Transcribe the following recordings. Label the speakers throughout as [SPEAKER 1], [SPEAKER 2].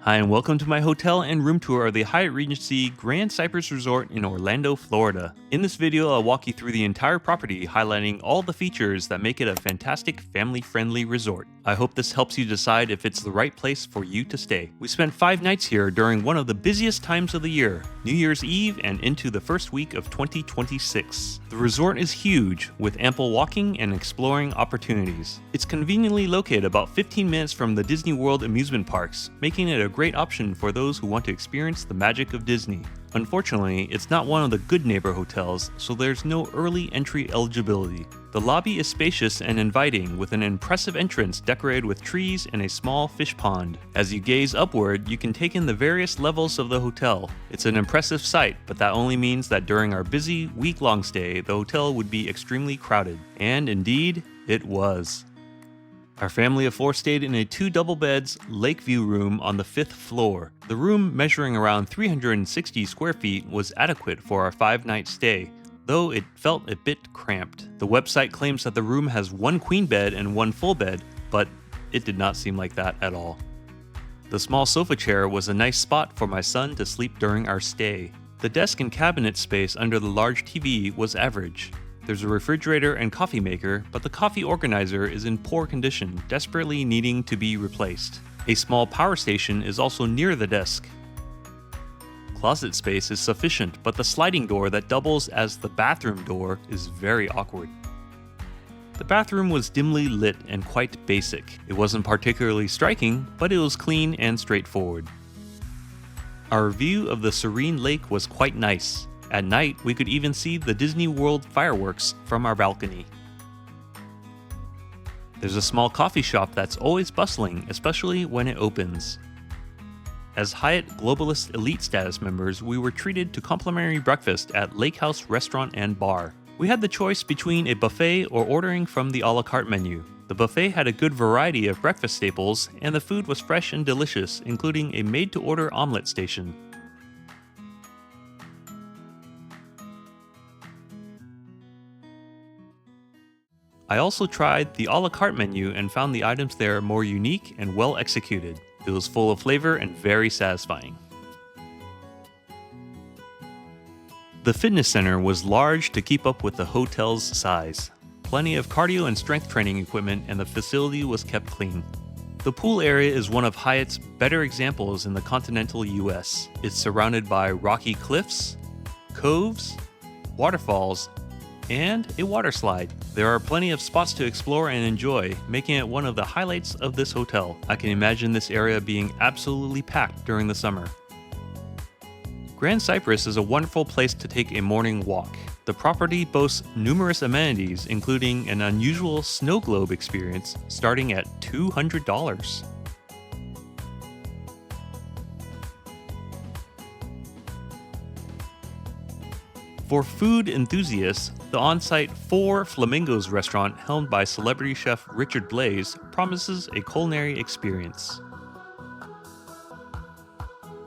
[SPEAKER 1] Hi, and welcome to my hotel and room tour of the Hyatt Regency Grand Cypress Resort in Orlando, Florida. In this video, I'll walk you through the entire property, highlighting all the features that make it a fantastic family-friendly resort. I hope this helps you decide if it's the right place for you to stay. We spent 5 nights here during one of the busiest times of the year, New Year's Eve and into the first week of 2026. The resort is huge, with ample walking and exploring opportunities. It's conveniently located about 15 minutes from the Disney World amusement parks, making it a great option for those who want to experience the magic of Disney. Unfortunately, it's not one of the good neighbor hotels, so there's no early entry eligibility. The lobby is spacious and inviting, with an impressive entrance decorated with trees and a small fish pond. As you gaze upward, you can take in the various levels of the hotel. It's an impressive sight, but that only means that during our busy, week-long stay, the hotel would be extremely crowded. And indeed, it was. Our family of 4 stayed in a 2 double beds lakeview room on the 5th floor. The room, measuring around 360 square feet, was adequate for our 5-night stay, though it felt a bit cramped. The website claims that the room has 1 queen bed and 1 full bed, but it did not seem like that at all. The small sofa chair was a nice spot for my son to sleep during our stay. The desk and cabinet space under the large TV was average. There's a refrigerator and coffee maker, but the coffee organizer is in poor condition, desperately needing to be replaced. A small power station is also near the desk. Closet space is sufficient, but the sliding door that doubles as the bathroom door is very awkward. The bathroom was dimly lit and quite basic. It wasn't particularly striking, but it was clean and straightforward. Our view of the serene lake was quite nice. At night, we could even see the Disney World fireworks from our balcony. There's a small coffee shop that's always bustling, especially when it opens. As Hyatt Globalist Elite status members, we were treated to complimentary breakfast at Lake House Restaurant and Bar. We had the choice between a buffet or ordering from the a la carte menu. The buffet had a good variety of breakfast staples, and the food was fresh and delicious, including a made-to-order omelet station. I also tried the a la carte menu and found the items there more unique and well executed. It was full of flavor and very satisfying. The fitness center was large to keep up with the hotel's size. Plenty of cardio and strength training equipment, and the facility was kept clean. The pool area is one of Hyatt's better examples in the continental US. It's surrounded by rocky cliffs, coves, waterfalls, and a water slide. There are plenty of spots to explore and enjoy, making it one of the highlights of this hotel. I can imagine this area being absolutely packed during the summer. Grand Cypress is a wonderful place to take a morning walk. The property boasts numerous amenities, including an unusual snow globe experience starting at $200. For food enthusiasts, the on-site Four Flamingos restaurant, helmed by celebrity chef Richard Blais, promises a culinary experience.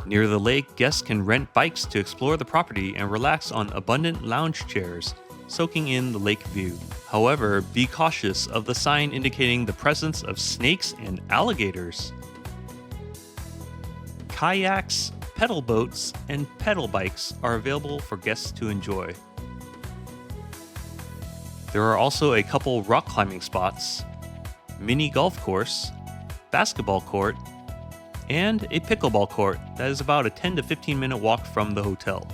[SPEAKER 1] Near the lake, guests can rent bikes to explore the property and relax on abundant lounge chairs, soaking in the lake view. However, be cautious of the sign indicating the presence of snakes and alligators. Kayaks, pedal boats, and pedal bikes are available for guests to enjoy. There are also a couple rock climbing spots, mini golf course, basketball court, and a pickleball court that is about a 10 to 15 minute walk from the hotel.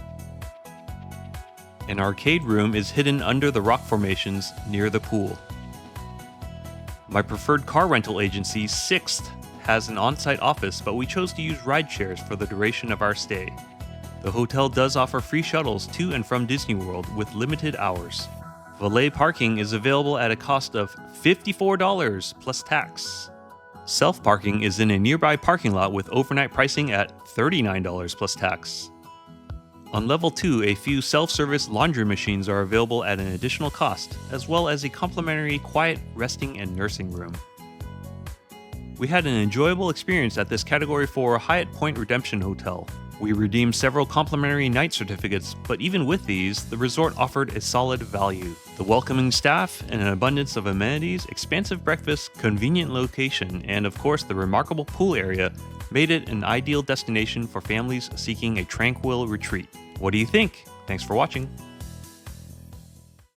[SPEAKER 1] An arcade room is hidden under the rock formations near the pool. My preferred car rental agency, Sixth, has an on-site office, but we chose to use ride shares for the duration of our stay. The hotel does offer free shuttles to and from Disney World with limited hours. Valet parking is available at a cost of $54 plus tax. Self-parking is in a nearby parking lot with overnight pricing at $39 plus tax. On level 2, a few self-service laundry machines are available at an additional cost, as well as a complimentary quiet resting and nursing room. We had an enjoyable experience at this Category 4 Hyatt Point Redemption Hotel. We redeemed several complimentary night certificates, but even with these, the resort offered a solid value. The welcoming staff, and an abundance of amenities, expansive breakfast, convenient location, and of course the remarkable pool area made it an ideal destination for families seeking a tranquil retreat. What do you think? Thanks for watching.